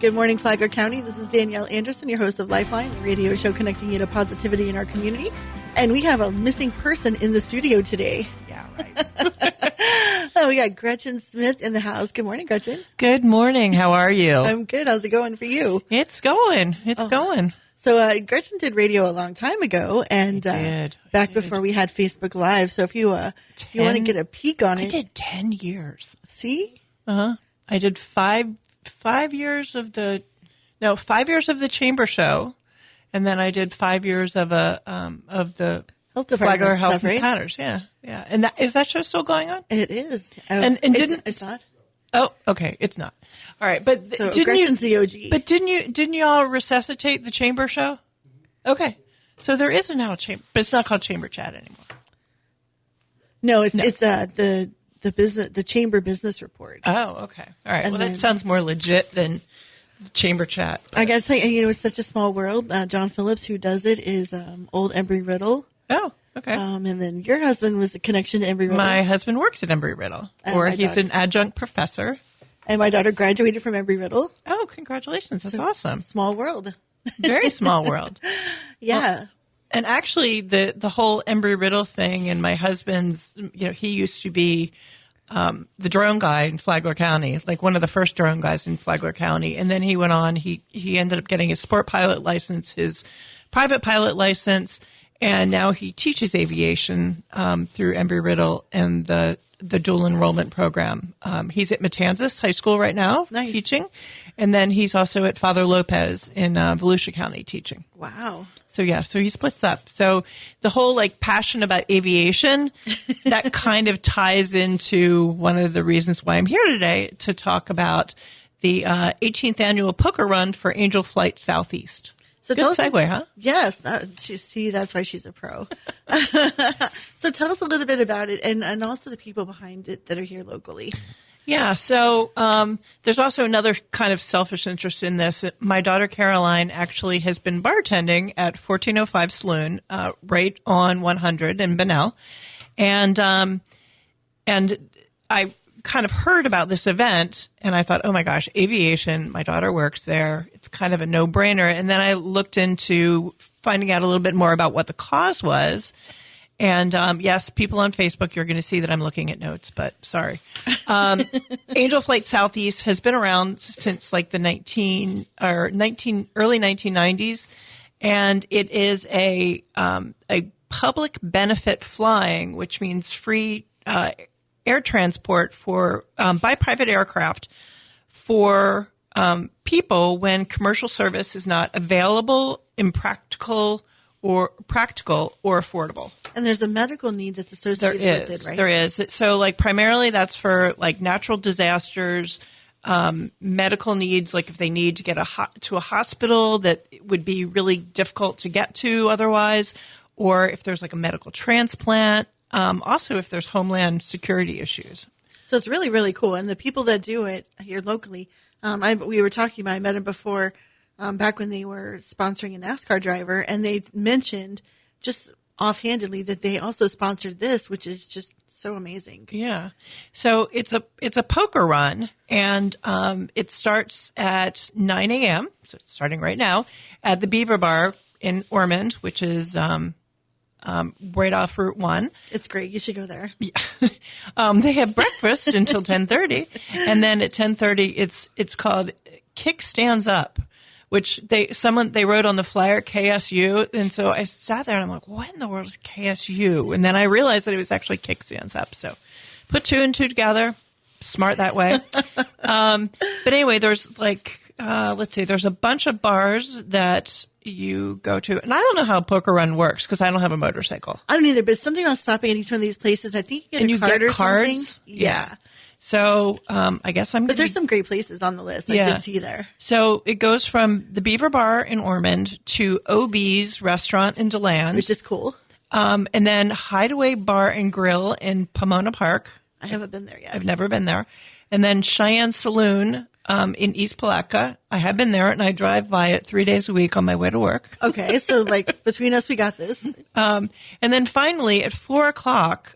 Good morning, Flagler County. This is Danielle Anderson, your host of Lifeline, the radio show connecting you to positivity in our community. And we have a missing person in the studio today. Yeah, right. We got Gretchen Smith in the house. Good morning, Gretchen. Good morning. How are you? I'm good. How's it going for you? It's going. Going. So Gretchen did radio a long time ago, and back before we had Facebook Live. So if you want to get a peek on it, I did 10 years. See? I did 5 years of the 5 years of the chamber show, and then I did 5 years of the Health Flagler Department Health stuff, right? Matters. Yeah. And is that show still going on? It is. It's not. Oh, okay. It's not. All right, but So Gretchen's the OG. But didn't you all resuscitate the chamber show? Okay, so there is now a chamber, but it's not called Chamber Chat anymore. No, it's the chamber business report. Oh, okay. All right. And Well, then- that sounds more legit than Chamber Chat. But... I got to tell you, it's such a small world. John Phillips, who does it, is old Embry-Riddle. Oh, okay. And then your husband was a connection to Embry-Riddle. My husband works at Embry-Riddle, or he's an adjunct professor. And my daughter graduated from Embry-Riddle. Oh, congratulations. That's awesome. Small world. Very small world. Yeah. Well, and actually, the whole Embry-Riddle thing, and my husband's, he used to be the drone guy in Flagler County, like one of the first drone guys in Flagler County. And then he went on, he ended up getting his sport pilot license, his private pilot license, and now he teaches aviation through Embry-Riddle and the dual enrollment program. He's at Matanzas High School right now, Nice. teaching. And then he's also at Father Lopez in Volusia County teaching. Wow. So he splits up. So the whole passion about aviation, that kind of ties into one of the reasons why I'm here today to talk about the 18th annual poker run for Angel Flight Southeast. So Good segue, huh? Yes. That's why she's a pro. So tell us a little bit about it and also the people behind it that are here locally. Yeah, so there's also another kind of selfish interest in this. My daughter Caroline actually has been bartending at 1405 Saloon, right on 100 in Bunnell, and I kind of heard about this event, and I thought, oh my gosh, aviation. My daughter works there; it's kind of a no-brainer. And then I looked into finding out a little bit more about what the cause was. And yes, people on Facebook, you're going to see that I'm looking at notes, but sorry. Angel Flight Southeast has been around since like the early 1990s, and it is a public benefit flying, which means free air transport for by private aircraft for people when commercial service is not available, impractical, or practical or affordable. And there's a medical need that's associated with it, right? There is. So primarily that's for natural disasters, medical needs, like if they need to get to a hospital that would be really difficult to get to otherwise, or if there's a medical transplant, also if there's homeland security issues. So it's really, really cool. And the people that do it here locally, we were talking about, I met him before, back when they were sponsoring a NASCAR driver, and they mentioned just offhandedly that they also sponsored this, which is just so amazing. Yeah. So it's a poker run, and it starts at 9 a.m., so it's starting right now, at the Beaver Bar in Ormond, which is right off Route 1. It's great. You should go there. Yeah. They have breakfast until 10:30, and then at 10:30 it's called Kick Stands Up, which they wrote on the flyer KSU, and so I sat there and I'm like, what in the world is KSU? And then I realized that it was actually Kick Stands Up. So put two and two together, smart that way. But anyway, there's there's a bunch of bars that you go to, and I don't know how a poker run works because I don't have a motorcycle. I don't either, but something about stopping at each one of these places, I think you get a card or cards. Something. Yeah. So I guess But there's some great places on the list I did see there. So it goes from the Beaver Bar in Ormond to OB's Restaurant in DeLand. Which is cool. And then Hideaway Bar and Grill in Pomona Park. I haven't been there yet. I've never been there. And then Cheyenne Saloon in East Palatka. I have been there, and I drive by it 3 days a week on my way to work. Okay, so between us, we got this. And then finally, at 4 o'clock,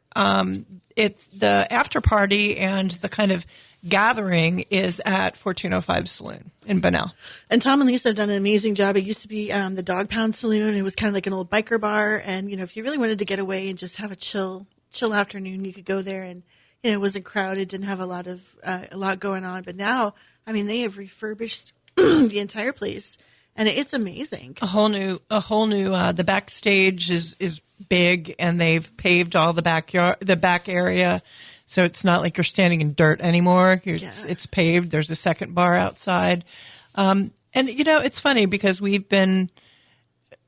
it's the after party and the kind of gathering is at 1405 Saloon in Bunnell. And Tom and Lisa have done an amazing job. It used to be the Dog Pound Saloon. It was kind of like an old biker bar. And, if you really wanted to get away and just have a chill afternoon, you could go there. And, it wasn't crowded, didn't have a lot going on. But now, they have refurbished the entire place. And it's amazing. A whole new, the backstage is big, and they've paved all the back area. So it's not like you're standing in dirt anymore. It's paved. There's a second bar outside. And it's funny because we've been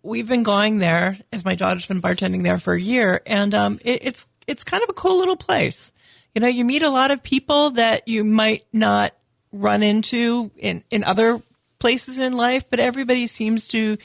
going there, as my daughter's been bartending there for a year, and it's kind of a cool little place. You meet a lot of people that you might not run into in other places in life, but everybody seems to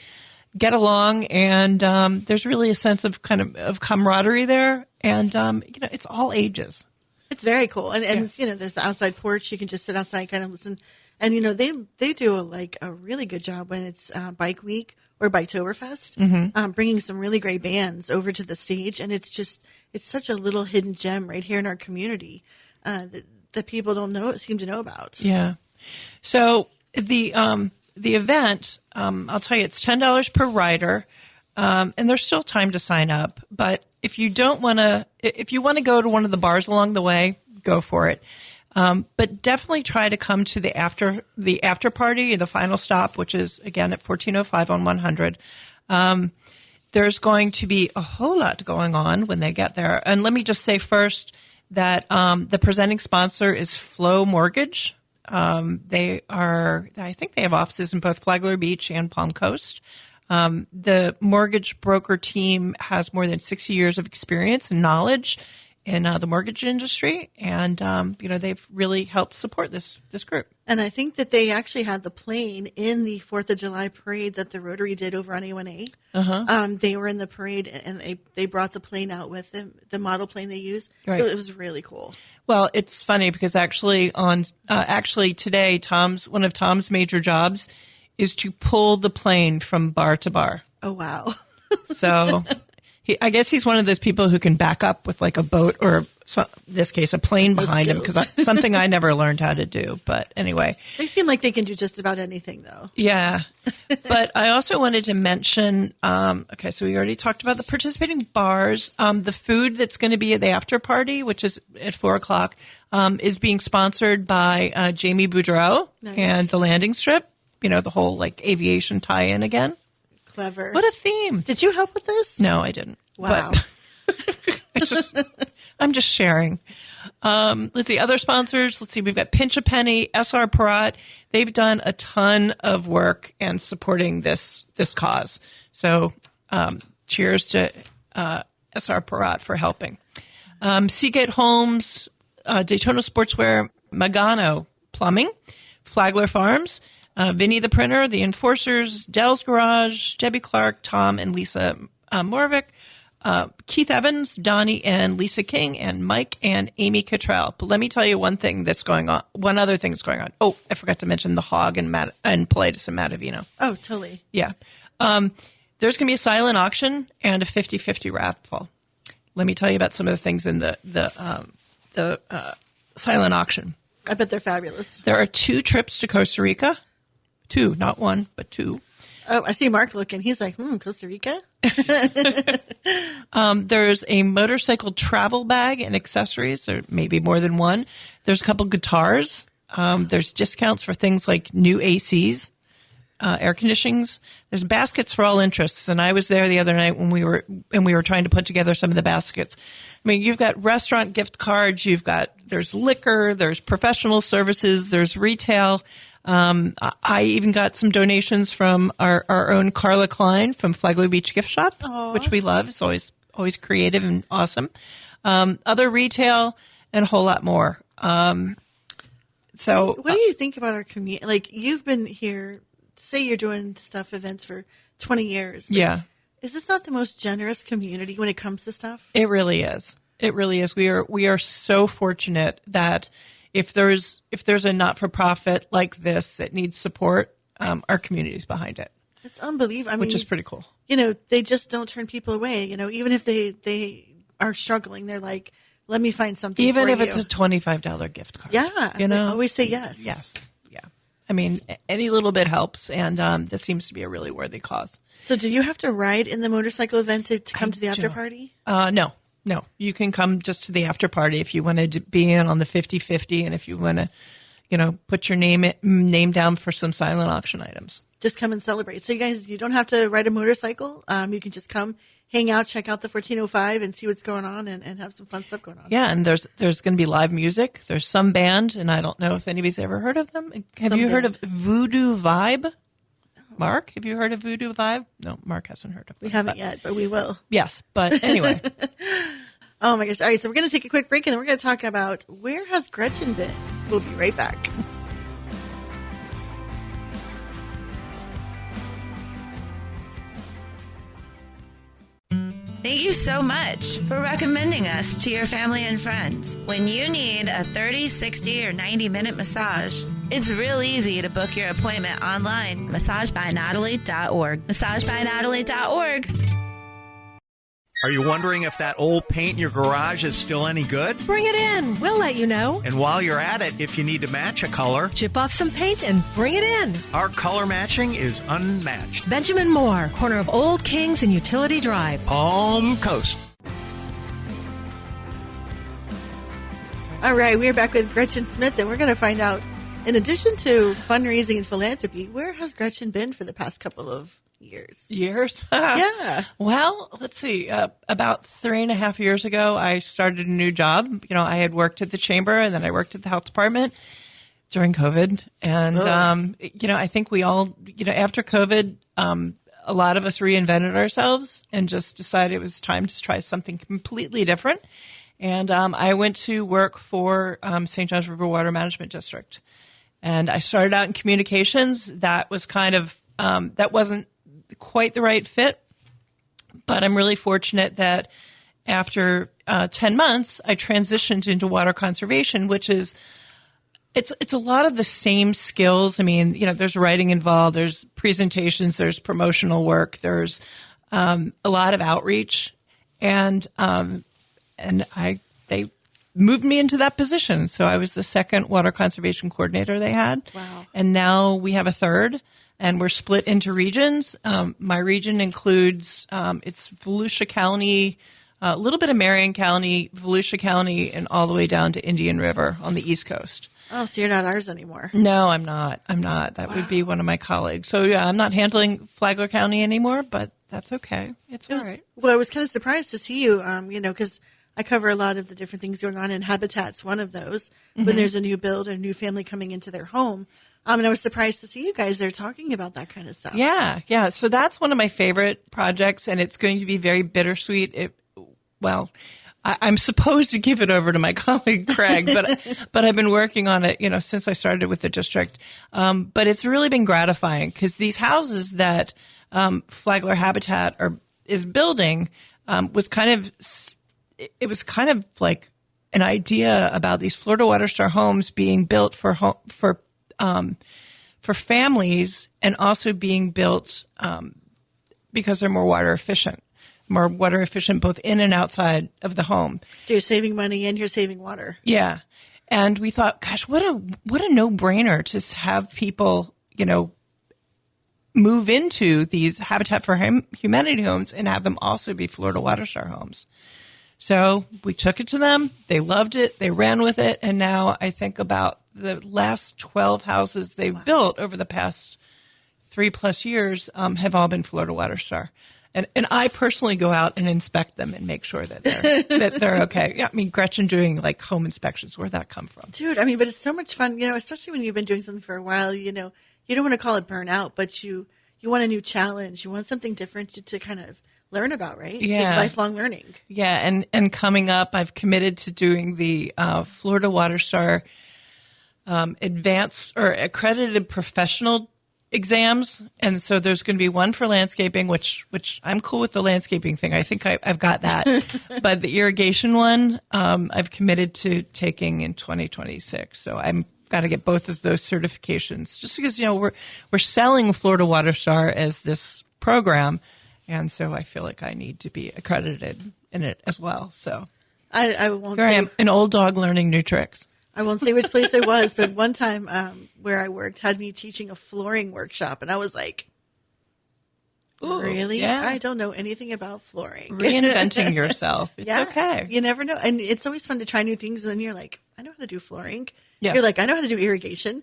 get along, and there's really a sense of of camaraderie there, and it's all ages. It's very cool, and there's the outside porch. You can just sit outside, kind of listen, and they do a really good job when it's Bike Week or Biketoberfest, bringing some really great bands over to the stage, and it's such a little hidden gem right here in our community that people seem to know about. Yeah, so. The event, I'll tell you, it's $10 per rider, and there's still time to sign up. But if you want to go to one of the bars along the way, go for it. But definitely try to come to the after party, the final stop, which is again at 1405 on 100. There's going to be a whole lot going on when they get there. And let me just say first that the presenting sponsor is Flow Mortgage. I think they have offices in both Flagler Beach and Palm Coast. The mortgage broker team has more than 60 years of experience and knowledge in the mortgage industry, and they've really helped support this group. And I think that they actually had the plane in the 4th of July parade that the Rotary did over on A1A. They were in the parade, and they brought the plane out with them, the model plane they use. Right. It was really cool. Well, it's funny because actually today, one of Tom's major jobs is to pull the plane from bar to bar. Oh, wow. So I guess he's one of those people who can back up with like a boat or, in this case, a plane behind him, because that's something I never learned how to do. But anyway. They seem like they can do just about anything, though. Yeah. But I also wanted to mention, so we already talked about the participating bars. The food that's going to be at the after party, which is at 4:00, is being sponsored by Jamie Boudreau and the Landing Strip. The whole aviation tie-in again. Clever. What a theme. Did you help with this? No, I didn't. Wow. I'm just sharing. Let's see, other sponsors. Let's see, we've got Pinch a Penny, SR Parat. They've done a ton of work and supporting this cause. So cheers to SR Parat for helping. Seagate Homes, Daytona Sportswear, Magano Plumbing, Flagler Farms, Vinny the Printer, The Enforcers, Dell's Garage, Debbie Clark, Tom and Lisa Morvick, Keith Evans, Donnie and Lisa King, and Mike and Amy Cottrell. But let me tell you one other thing that's going on. Oh, I forgot to mention the Hog and Politis and Matavino. Oh, totally. Yeah. There's going to be a silent auction and a 50-50 raffle. Let me tell you about some of the things in the silent auction. I bet they're fabulous. There are 2 trips to Costa Rica. 2, not 1, but 2. Oh, I see Mark looking. He's like, Costa Rica? There's a motorcycle travel bag and accessories, or maybe more than one. There's a couple guitars. There's discounts for things like new ACs, air conditionings. There's baskets for all interests. And I was there the other night when we were trying to put together some of the baskets. I mean, you've got restaurant gift cards. There's liquor. There's professional services. There's retail. I even got some donations from our own Carla Klein from Flagler Beach Gift Shop, which we love. It's always creative and awesome. Other retail and a whole lot more. So what do you think about our community? Like, you've been here, say you're doing events for 20 years. Yeah. Is this not the most generous community when it comes to stuff? It really is. It really is. We are so fortunate that if there's a not-for-profit like this that needs support, our community's behind it. It's unbelievable. Which is pretty cool. They just don't turn people away. Even if they are struggling, they're like, let me find something Even for if you. it's a $25 gift card. Yeah. You know? They always say yes. Yes. Yeah. I mean, any little bit helps. And this seems to be a really worthy cause. So do you have to ride in the motorcycle event to come to the after party? No. You can come just to the after party if you want to be in on the 50-50 and if you want to, put your name down for some silent auction items. Just come and celebrate. So you guys, you don't have to ride a motorcycle. You can just come, hang out, check out the 1405 and see what's going on and have some fun stuff going on. Yeah, and there's going to be live music. There's some band, and I don't know if anybody's ever heard of them. Have you heard of Voodoo Vibe? No. Mark, have you heard of Voodoo Vibe? No, Mark hasn't heard of them. We haven't yet, but we will. Yes, but anyway. Oh my gosh. All right, so we're going to take a quick break and then we're going to talk about where has Gretchen been? We'll be right back. Thank you so much for recommending us to your family and friends. When you need a 30, 60, or 90-minute massage, it's real easy to book your appointment online. MassageByNatalie.org. MassageByNatalie.org. Are you wondering if that old paint in your garage is still any good? Bring it in. We'll let you know. And while you're at it, if you need to match a color, chip off some paint and bring it in. Our color matching is unmatched. Benjamin Moore, corner of Old Kings and Utility Drive. Palm Coast. All right, we're back with Gretchen Smith, and we're going to find out, in addition to fundraising and philanthropy, where has Gretchen been for the past couple of years? Yeah. Well, let's see. About 3.5 years ago, I started a new job. I had worked at the chamber and then I worked at the health department during COVID. And, I think we all, after COVID, a lot of us reinvented ourselves and just decided it was time to try something completely different. And I went to work for St. John's River Water Management District. And I started out in communications. That was kind of, that wasn't quite the right fit, but I'm really fortunate that after 10 months, I transitioned into water conservation, which is, it's a lot of the same skills. I mean, there's writing involved, there's presentations, there's promotional work, there's a lot of outreach, and they moved me into that position. So I was the second water conservation coordinator they had. Wow. And now we have a third. And we're split into regions. My region includes, it's Volusia County, a little bit of Marion County, Volusia County, and all the way down to Indian River on the East Coast. Oh, so you're not ours anymore. No, I'm not. That would be one of my colleagues. So, yeah, I'm not handling Flagler County anymore, but that's okay. It's all right. Well, I was kind of surprised to see you, because I cover a lot of the different things going on, and Habitat's one of those. Mm-hmm. When there's a new build, a new family coming into their home. And I was surprised to see you guys there talking about that kind of stuff. Yeah. So that's one of my favorite projects, and it's going to be very bittersweet. I'm supposed to give it over to my colleague Craig, but I've been working on it, since I started with the district. But it's really been gratifying because these houses that Flagler Habitat is building was kind of like an idea about these Florida Water Star homes being built for families, and also being built because they're more water efficient both in and outside of the home. So you're saving money and you're saving water. Yeah. And we thought, gosh, what a no-brainer to have people, move into these Habitat for Humanity homes and have them also be Florida Water Star homes. So we took it to them. They loved it. They ran with it. And now I think about the last 12 houses they've built over the past 3+ years have all been Florida Water Star. And I personally go out and inspect them and make sure that they're okay. Yeah, I mean, Gretchen doing like home inspections, where'd that come from? Dude, I mean, but it's so much fun, especially when you've been doing something for a while, you don't want to call it burnout, but you want a new challenge. You want something different to kind of learn about, right? Yeah. Like lifelong learning. Yeah. And coming up, I've committed to doing the Florida Water Star advanced or accredited professional exams. And so there's going to be one for landscaping, which I'm cool with the landscaping thing. I think I've got that. But the irrigation one, I've committed to taking in 2026. So I'm got to get both of those certifications just because, we're selling Florida Water Star as this program. And so I feel like I need to be accredited in it as well. So I won't Here I say, am, an old dog learning new tricks. I won't say which place it was, but one time where I worked had me teaching a flooring workshop, and I was like, Ooh, really? yeah. I don't know anything about flooring. Reinventing yourself. It's Yeah, okay. you never know. And it's always fun to try new things, and then you're like, I know how to do flooring. Yeah. You're like, I know how to do irrigation.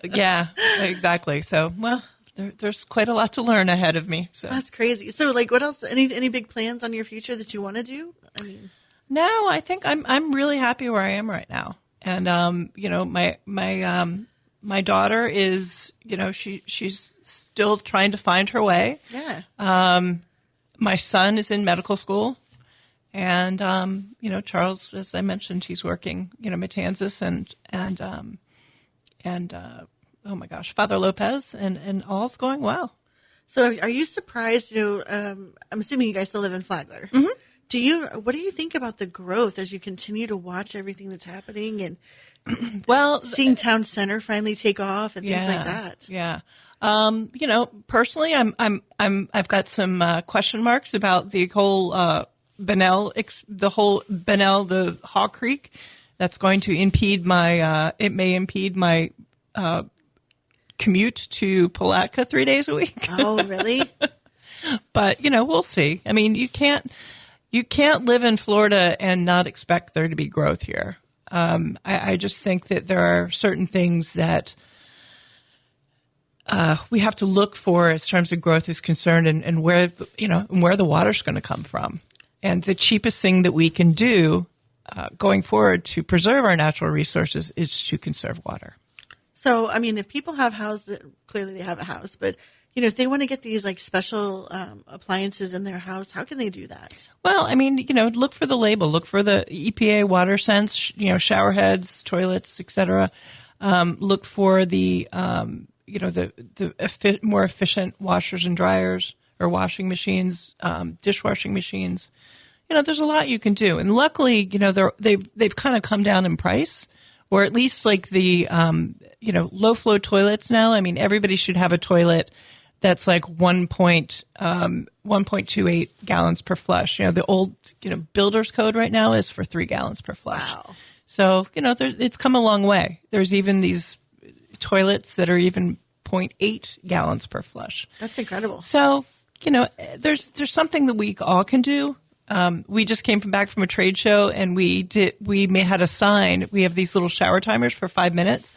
Yeah, exactly. So, well, there's quite a lot to learn ahead of me. So That's crazy. So, like, what else? Any big plans on your future that you want to do? I mean, no, I think I'm really happy where I am right now. And you know, my daughter is, you know, she's still trying to find her way. yeah. My son is in medical school, and you know, Charles, as I mentioned, he's working, you know, Matanzas and oh my gosh, Father Lopez, and all's going well. So, are you surprised? You know, I'm assuming you guys still live in Flagler. Mm-hmm. What do you think about the growth as you continue to watch everything that's happening and Well, seeing town center finally take off and things like that? Yeah. You know, personally, I've got some question marks about the whole Benel, the Haw Creek. That's going to impede it may impede my commute to Palatka 3 days a week. Oh, really? But, you know, we'll see. I mean, you can't live in Florida and not expect there to be growth here. I just think that there are certain things that we have to look for as terms of growth is concerned, and where the water's going to come from. And the cheapest thing that we can do going forward to preserve our natural resources is to conserve water. So, I mean, if people have houses, clearly they have a house, but you know, if they want to get these like special appliances in their house, how can they do that? Well, I mean, you know, look for the label, look for the EPA water sense, you know, shower heads, toilets, etc. Look for the, you know, the more efficient washers and dryers or washing machines, dishwashing machines. You know, there's a lot you can do, and luckily, you know, they've kind of come down in price, or at least like the, you know, low flow toilets now. I mean, everybody should have a toilet that's like 1.28 gallons per flush. You know, the old, you know, builder's code right now is for 3 gallons per flush. Wow. So, you know, it's come a long way. There's even these toilets that are even 0.8 gallons per flush. That's incredible. So, you know, there's something that we all can do. We just came back from a trade show, and we had a sign. We have these little shower timers for 5 minutes.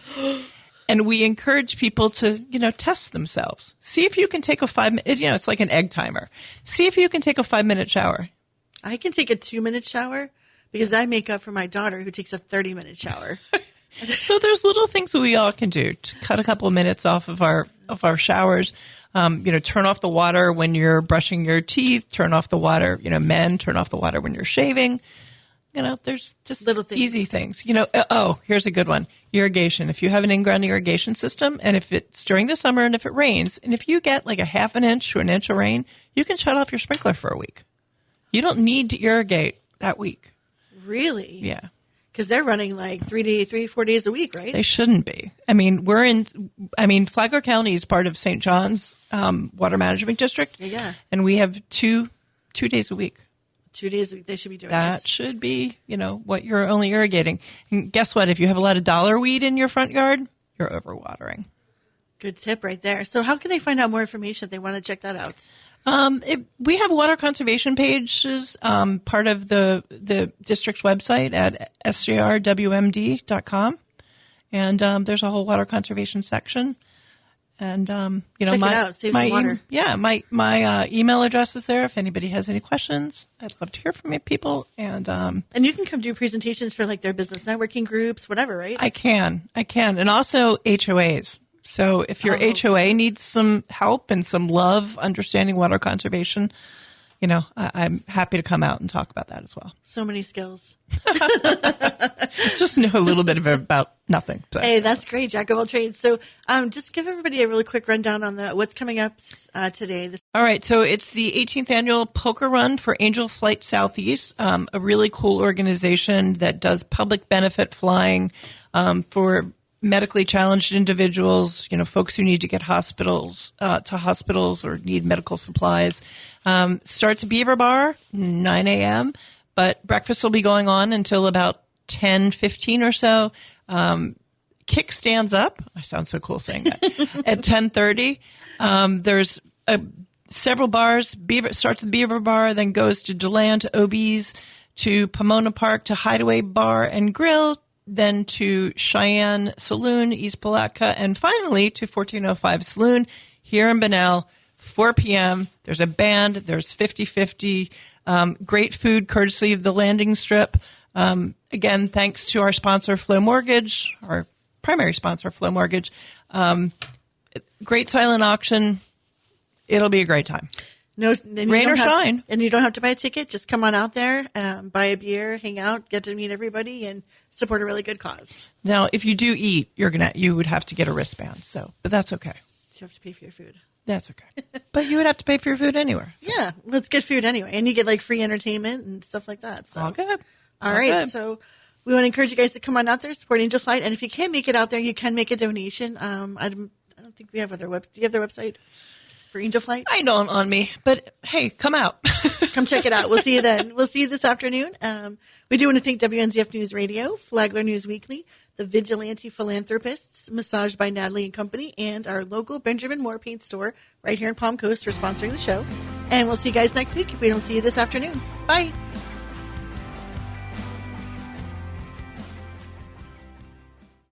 And we encourage people to, you know, test themselves. See if you can take a 5 minute, you know, it's like an egg timer. See if you can take a 5 minute shower. I can take a 2-minute shower because I make up for my daughter who takes a 30-minute shower. So there's little things that we all can do to cut a couple of minutes off of our showers. You know, turn off the water when you're brushing your teeth. Turn off the water, you know, men, turn off the water when you're shaving. You know, there's just little things. Easy things. You know, here's a good one. Irrigation. If you have an in-ground irrigation system, and if it's during the summer and if it rains, and if you get like a half an inch to an inch of rain, you can shut off your sprinkler for a week. You don't need to irrigate that week. Really? Yeah. Because they're running like 4 days a week, right? They shouldn't be. I mean, Flagler County is part of St. John's Water Management District. Yeah. And we have two days a week. 2 days a week they should be doing That should be, you know, what you're only irrigating. And guess what? If you have a lot of dollar weed in your front yard, you're overwatering. Good tip right there. So how can they find out more information if they want to check that out? We have water conservation pages, part of the district's website at sjrwmd.com. And there's a whole water conservation section. And, you know, check it out. Save some water. My email address is there. If anybody has any questions, I'd love to hear from people. And you can come do presentations for like their business networking groups, whatever, right? I can. And also HOAs. So if your HOA needs some help and some love understanding water conservation, you know, I'm happy to come out and talk about that as well. So many skills. Just know a little bit about nothing. So. Hey, that's great, Jack of all trades. So just give everybody a really quick rundown on what's coming up today. All right, so it's the 18th annual poker run for Angel Flight Southeast, a really cool organization that does public benefit flying for medically challenged individuals, you know, folks who need to get to hospitals or need medical supplies. Starts at Beaver Bar, 9 a.m., but breakfast will be going on until about 10:15 or so. Kickstands up. I sound so cool saying that. At 10:30, there's several bars. Beaver starts with Beaver Bar, then goes to DeLand, to OB's, to Pomona Park, to Hideaway Bar and Grill, then to Cheyenne Saloon, East Palatka, and finally to 1405 Saloon here in Bunnell, 4 p.m. There's a band. There's 50/50. Great food courtesy of the landing strip. Again, thanks to our sponsor, Flow Mortgage, our primary sponsor, Flow Mortgage. Great silent auction. It'll be a great time. No, rain or shine. And you don't have to buy a ticket. Just come on out there, buy a beer, hang out, get to meet everybody, and support a really good cause. Now, if you do eat, you would have to get a wristband. But that's okay. You have to pay for your food. That's okay. But you would have to pay for your food anywhere. So. Yeah, let's get food anyway, and you get like free entertainment and stuff like that. So. All good. All right. So we want to encourage you guys to come on out there, support Angel Flight, and if you can't make it out there, you can make a donation. I don't think we have other websites. Do you have their website for Angel Flight? I don't on me, but hey, come out. Come check it out. We'll see you then. We'll see you this afternoon. We do want to thank WNZF News Radio, Flagler News Weekly, the Vigilante Philanthropists, Massage by Natalie and Company, and our local Benjamin Moore Paint Store right here in Palm Coast for sponsoring the show. And we'll see you guys next week if we don't see you this afternoon. Bye.